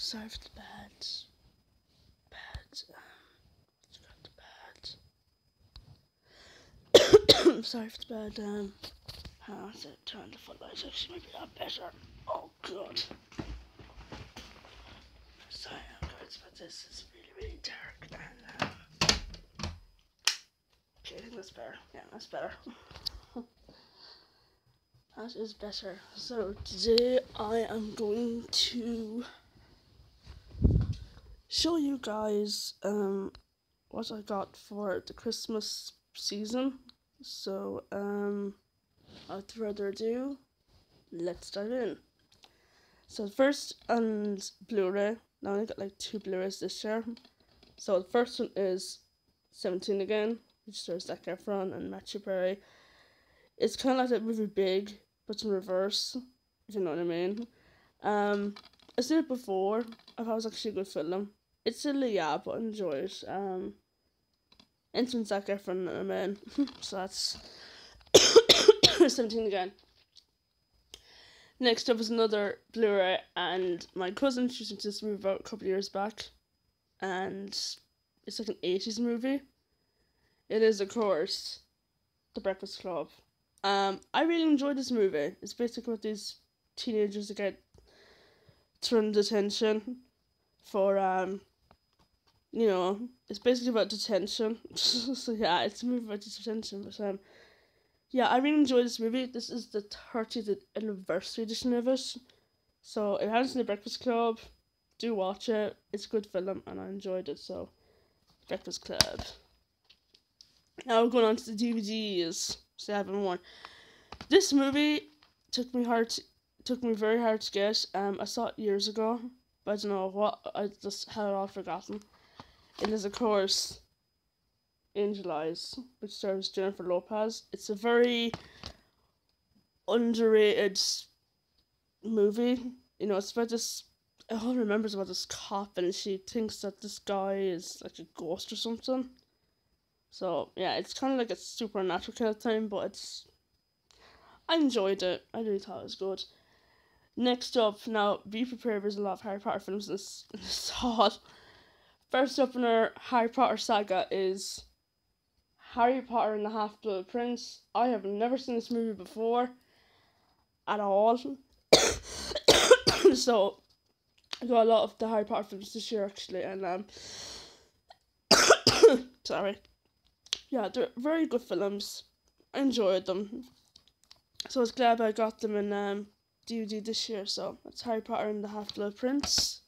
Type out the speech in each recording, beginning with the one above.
sorry for the bad. Got the bad. Sorry for the bad. How is it? Turn the footlights. Actually, maybe that better. Oh god. Sorry, guys, but this is really dark. And okay, I think that's better. Yeah, that's better. That is better. So today I am going to show you guys what I got for the Christmas season. So without further ado, let's dive in. So first on Blu-ray. Now I got like 2 Blu-rays this year. So the first one is 17 again, which stars Zac Efron and Matthew Perry. It's kind of like that movie Big, but in reverse, if you know what I mean. I've seen it before. I thought it was actually a good film. It's silly, yeah, but I enjoy it. Ensign Zac Efron, I mean. So that's 17 again. Next up is another Blu-ray, and my cousin introduced me to this movie about a couple of years back, and it's like an 80s movie. It is, of course, The Breakfast Club. I really enjoyed this movie. It's basically about these teenagers that get thrown detention for, you know, it's basically about detention. So yeah, it's a movie about detention, but yeah, I really enjoyed this movie. This is the 30th anniversary edition of it. So if you haven't seen The Breakfast Club, do watch it. It's a good film and I enjoyed it, so Breakfast Club. Now we're going on to the DVDs. So I have one. This movie took me very hard to get. I saw it years ago, but I don't know what, I just had it all forgotten. It is, of course, Angel Eyes, which stars Jennifer Lopez. It's a very underrated movie. You know, it's about this, all I remember is about this cop, and she thinks that this guy is like a ghost or something. So yeah, it's kind of like a supernatural kind of thing, but I enjoyed it. I really thought it was good. Next up, now be prepared, there's a lot of Harry Potter films in this haul. First up in our Harry Potter saga is Harry Potter and the Half-Blood Prince. I have never seen this movie before at all. So I got a lot of the Harry Potter films this year actually, and sorry. Yeah, they're very good films. I enjoyed them. So I was glad I got them in DVD this year. So that's Harry Potter and the Half-Blood Prince.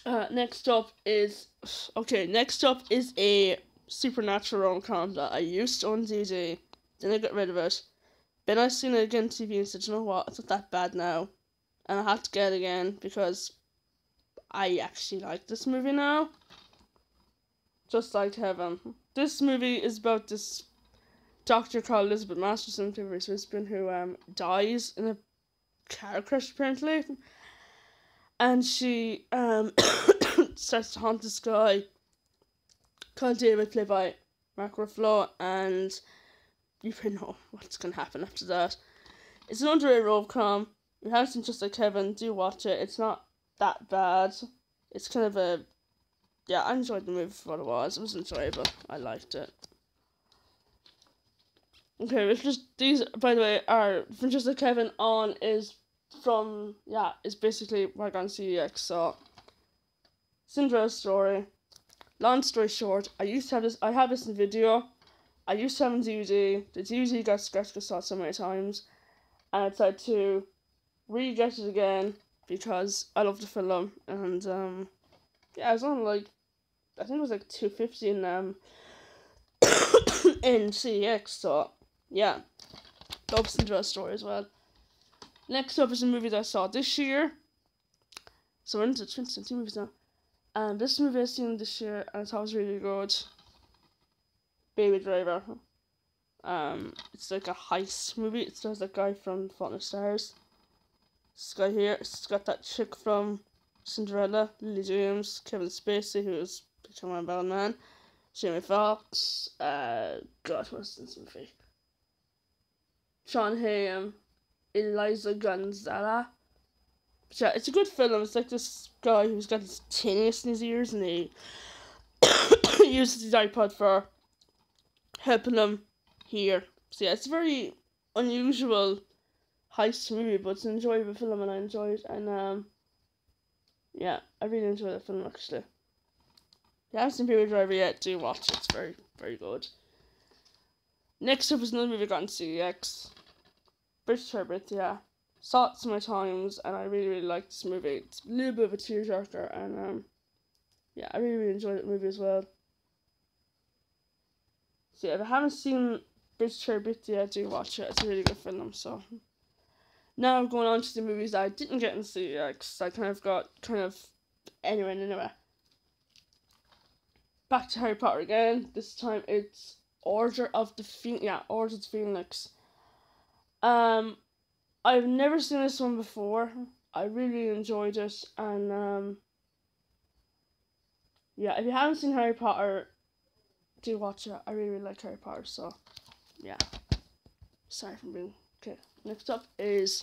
Next up is a supernatural rom-com that I used to own DVD. Then I got rid of it. Then I seen it again on TV and said, you know what, it's not that bad now. And I had to get it again because I actually like this movie now. Just like Heaven. This movie is about this doctor called Elizabeth Masterson, Reese Witherspoon, who dies in a car crash apparently. And she starts to haunt this guy called David, played by Mark Ruffalo, and you pretty know what's going to happen after that. It's an underrated rom-com. If you haven't seen Just Like Heaven, do watch it. It's not that bad. It's kind of yeah, I enjoyed the movie for what it was. It was enjoyable. I liked it. Okay, it's just, these, by the way, are from Just Like Heaven on is basically what I got on CEX. So Cinderella story. Long story short, I have this in video. I used to have it on DVD. The DVD got scratched because I saw it so many times. And I decided to re-get it again because I love the film. And yeah, it was on like, I think it was like $2.50 in CEX. So yeah, love Cinderella story as well. Next up is a movie that I saw this year. So we're into 2020 movies now. And this movie I've seen this year and I thought it was really good. Baby Driver. It's like a heist movie. It stars that guy from Fault in Our Stars. This guy here, it's got that chick from Cinderella, Lily James, Kevin Spacey, who is becoming a bad man, Jamie Foxx, God, what's this movie? Sean Hayam, Eliza Gonzalez, But yeah, it's a good film. It's like this guy who's got his tinnitus in his ears, and he uses his iPod for helping him hear. So yeah, it's a very unusual heist movie, but it's an enjoyable film, and I enjoy it. And yeah, I really enjoy that film actually. If you haven't seen Baby Driver yet, do watch it. It's very, very good. Next up is another movie I got in CEX. British Herbert, yeah. Saw it so many times, and I really, really like this movie. It's a little bit of a tearjerker, and yeah, I really, really enjoyed that movie as well. So yeah, if I haven't seen British Herbert yet, do watch it. It's a really good film. So now going on to the movies that I didn't get in CEX. I kind of got anyway. Back to Harry Potter again. This time it's Order of the Phoenix. I've never seen this one before. I really enjoyed it, and yeah, if you haven't seen Harry Potter, do watch it. I really, really like Harry Potter, so yeah. Sorry for being okay. Next up is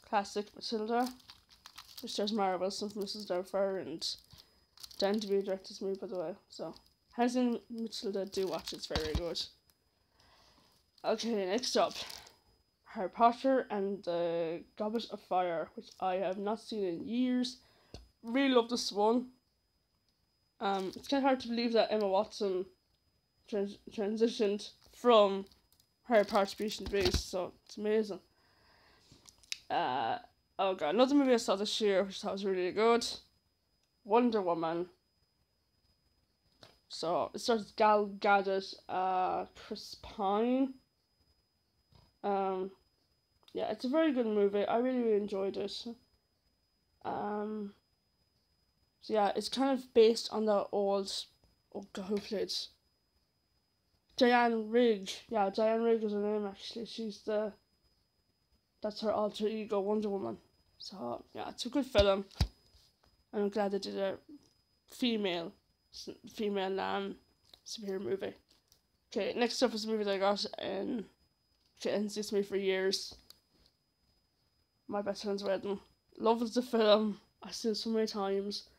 classic Matilda, which stars Mara Wilson from Mrs. Doubtfire, and Dan DeVito directed this movie, by the way. So, has seen Matilda, do watch it. It's very, very good. Okay, next up, Harry Potter and the Goblet of Fire, which I have not seen in years. Really love this one. It's kind of hard to believe that Emma Watson transitioned from Harry Potter to Beauty and the Beast, so it's amazing. Oh god, another movie I saw this year, which I thought was really good. Wonder Woman. So it stars Gal Gadot, Chris Pine. Yeah, it's a very good movie. I really, really enjoyed it. So yeah, it's kind of based on the old, oh god, who played? Diane Rigg. Yeah, Diane Rigg is her name actually. That's her alter ego, Wonder Woman. So yeah, it's a good film, and I'm glad they did a female superhero movie. Okay, next up is a movie that I got in. Okay, it's me for years. My Best Friend's Wedding. Loved the film. I've seen it so many times,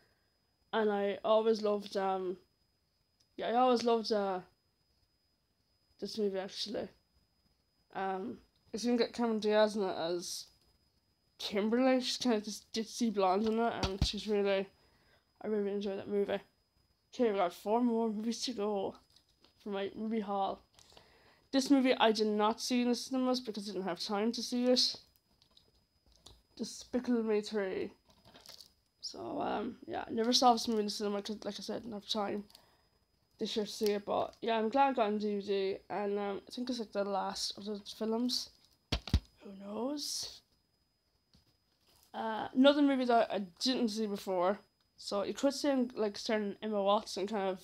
and I always loved this movie actually. It's even got Cameron Diaz in it as Kimberly. She's kind of this ditzy blonde in it, and I really enjoy that movie. Okay, we got 4 more movies to go for my movie haul. This movie I did not see in the cinemas because I didn't have time to see it. Despicable Me 3. So, yeah, I never saw this movie in the cinema because, like I said, I didn't have time this year to see it. But, yeah, I'm glad I got on DVD, and I think it's like the last of the films. Who knows? Another movie that I didn't see before. So, you could say I'm, like, starting Emma Watson kind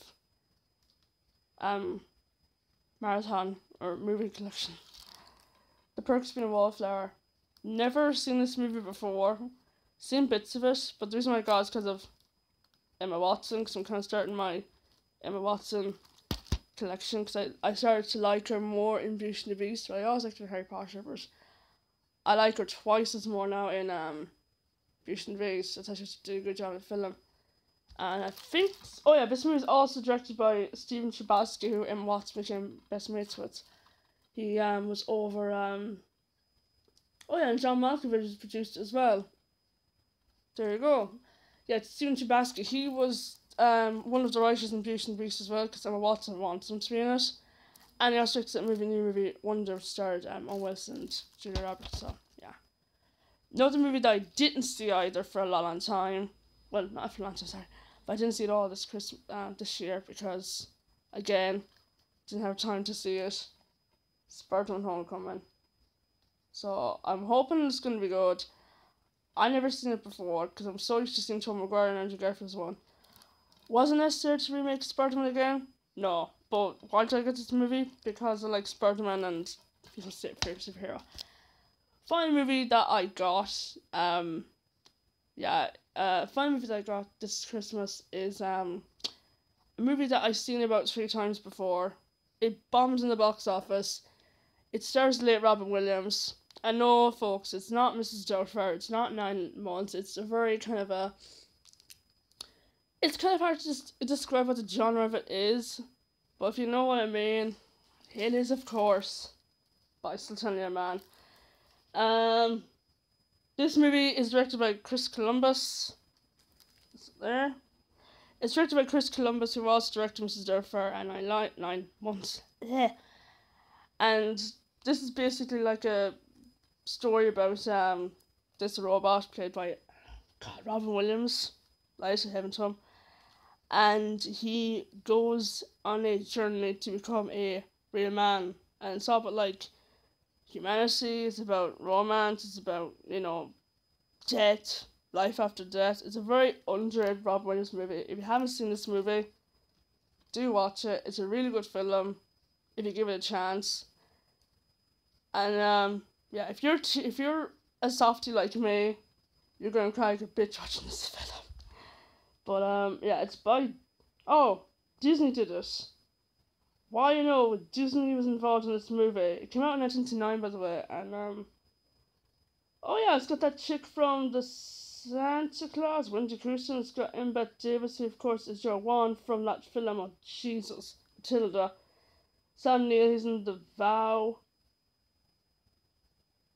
of, marathon or movie collection. The Perks of Being a Wallflower. Never seen this movie before. Seen bits of it, but the reason why I got it is because of Emma Watson, because I'm kind of starting my Emma Watson collection, because I started to like her more in Beauty and the Beast, but I always liked her in Harry Potter, but I like her twice as more now in Beauty and the Beast. I thought she did a good job in the film. And I think, oh yeah, this movie is also directed by Steven Chbosky, who Emma Watson became best mates with. He was over, oh yeah, and John Malkovich is produced as well. There you go. Yeah, it's Steven Chbosky. He was one of the writers in Beauty and the Beast as well, because Emma Watson wants him to be in it. And he also directed that new movie, Wonder, starred Owen Wilson and Julia Roberts, so yeah. Another movie that I didn't see either for a long time. Well, not for a long time, sorry. But I didn't see it all this year because, again, didn't have time to see it. Spider-Man Homecoming. So I'm hoping it's going to be good. I never seen it before because I'm so used to seeing Tom Maguire and Andrew Garfield's one. Wasn't necessary to remake Spider-Man again? No. But why did I get this movie? Because I like Spider-Man and people's favorite superhero. Final movie that I got, final movie that I got this Christmas is a movie that I've seen about 3 times before. It bombs in the box office. It stars late Robin Williams. I know, folks, it's not Mrs. Doubtfire, it's not 9 months, it's a very it's kind of hard to just describe what the genre of it is, but if you know what I mean, it is, of course, but I still tell you, man. This movie is directed by Chris Columbus. There. It's directed by Chris Columbus, who also directed Mrs. Doubtfire and 9 months. Yeah. And this is basically like a story about this robot played by Robin Williams, light to heaven to him, and he goes on a journey to become a real man, and it's all about like humanity, it's about romance, it's about, death, life after death. It's a very underrated Robin Williams movie. If you haven't seen this movie, do watch it. It's a really good film if you give it a chance. And yeah, if you're a softie like me, you're gonna cry like a bitch watching this film. But yeah, it's by Disney did it. Why Disney was involved in this movie? It came out in 1999, by the way, and oh yeah, it's got that chick from the Santa Claus, Wendy Crewson. It's got Bette Davis, who of course is your one from that film. Oh Jesus, Matilda. Sam Neill, he's in The Vow.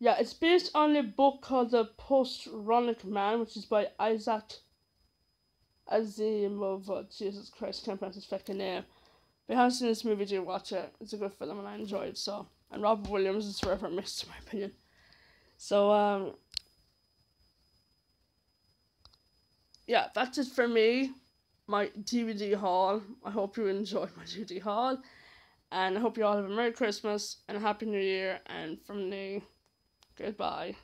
Yeah, it's based on a book called The Post-Ronic Man, which is by Isaac Asimov. Oh, Jesus Christ, can't pronounce his fucking name. If you haven't seen this movie, do watch it. It's a good film and I enjoyed it. So, and Robin Williams is forever missed, in my opinion. So yeah, that's it for me. My DVD haul. I hope you enjoyed my DVD haul, and I hope you all have a Merry Christmas and a Happy New Year. And from me, goodbye.